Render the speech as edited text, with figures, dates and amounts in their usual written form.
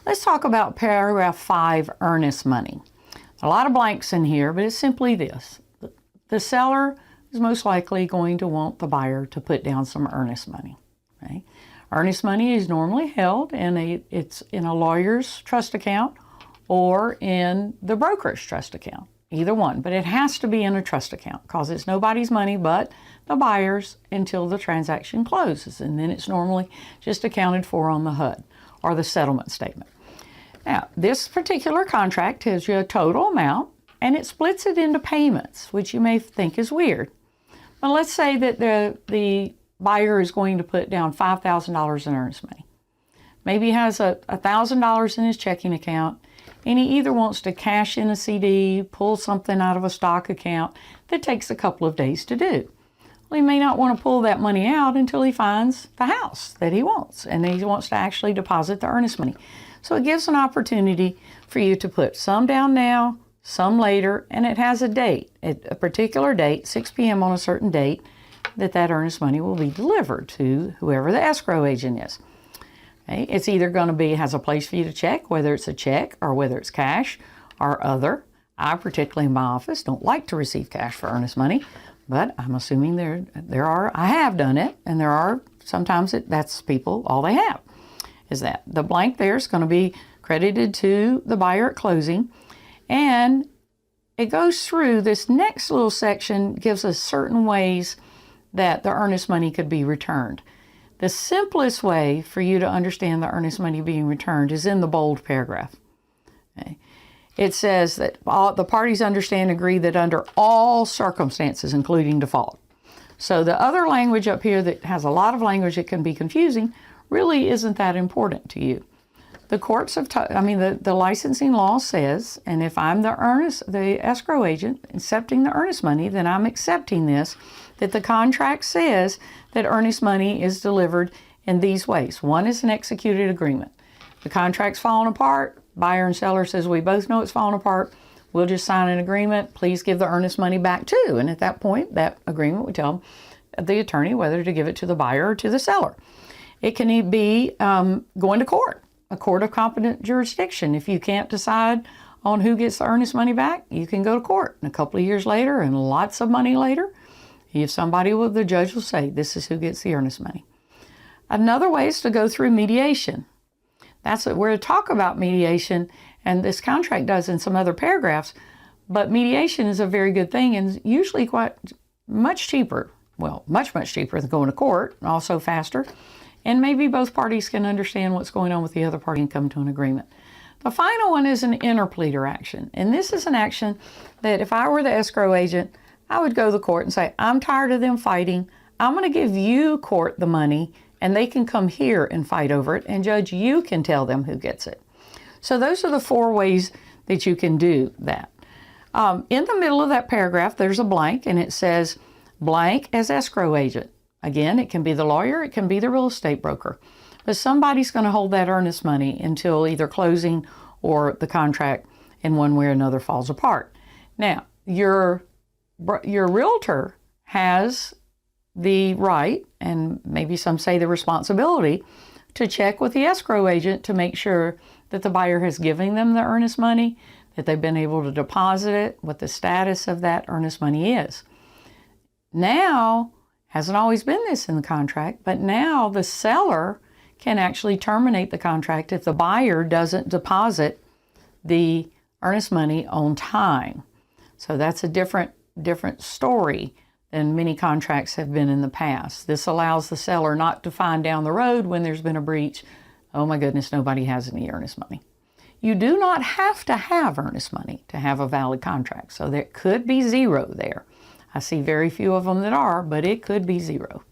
Let's talk about paragraph 5, earnest money. A lot of blanks in here, but it's simply this. The seller is most likely going to want the buyer to put down some earnest money. Okay? Earnest money is normally held it's in a lawyer's trust account or in the broker's trust account, either one. But it has to be in a trust account because it's nobody's money but the buyer's until the transaction closes. And then it's normally just accounted for on the HUD or the settlement statement. Now, this particular contract tells you a total amount and it splits it into payments, which you may think is weird. But let's say that the buyer is going to put down $5,000 in earnest money. Maybe he has $1,000 in his checking account and he either wants to cash in a CD, pull something out of a stock account that takes a couple of days to do. Well, he may not want to pull that money out until he finds the house that he wants and he wants to actually deposit the earnest money. So it gives an opportunity for you to put some down now, some later, and it has a date, a particular date, 6 p.m. on a certain date, that earnest money will be delivered to whoever the escrow agent is. Okay? It's either going to be, has a place for you to check, whether it's a check or whether it's cash or other. I, particularly in my office, don't like to receive cash for earnest money, but I'm assuming there are, I have done it, and there are sometimes that's people, all they have is that. The blank there is going to be credited to the buyer at closing, and it goes through this next little section, gives us certain ways that the earnest money could be returned. The simplest way for you to understand the earnest money being returned is in the bold paragraph. Okay. It says that the parties understand and agree that under all circumstances, including default. So the other language up here that has a lot of language that can be confusing really isn't that important to you. The courts have, the licensing law says, and if I'm the escrow agent accepting the earnest money, then I'm accepting this, that the contract says that earnest money is delivered in these ways. One is an executed agreement. The contract's falling apart. Buyer and seller says, we both know it's falling apart. We'll just sign an agreement. Please give the earnest money back too. And at that point, that agreement would tell the attorney whether to give it to the buyer or to the seller. It can be going to court, a court of competent jurisdiction. If you can't decide on who gets the earnest money back, you can go to court. And a couple of years later and lots of money later, if somebody the judge will say, this is who gets the earnest money. Another way is to go through mediation. That's what we're to talk about mediation, and this contract does in some other paragraphs, but mediation is a very good thing and usually quite much cheaper. Well, much cheaper than going to court, and also faster. And maybe both parties can understand what's going on with the other party and come to an agreement. The final one is an interpleader action. And this is an action that if I were the escrow agent, I would go to the court and say, I'm tired of them fighting. I'm going to give you, court, the money, and they can come here and fight over it. And judge, you can tell them who gets it. So those are the 4 ways that you can do that. In the middle of that paragraph, there's a blank, and it says, blank as escrow agent. Again, it can be the lawyer, it can be the real estate broker. But somebody's going to hold that earnest money until either closing or the contract in one way or another falls apart. Now, your realtor has the right, and maybe some say the responsibility, to check with the escrow agent to make sure that the buyer has given them the earnest money, that they've been able to deposit it, what the status of that earnest money is. Now, hasn't always been this in the contract, but now the seller can actually terminate the contract if the buyer doesn't deposit the earnest money on time. So that's a different story than many contracts have been in the past. This allows the seller not to find down the road when there's been a breach, oh my goodness, nobody has any earnest money. You do not have to have earnest money to have a valid contract, so there could be 0 there. I see very few of them that are, but it could be 0.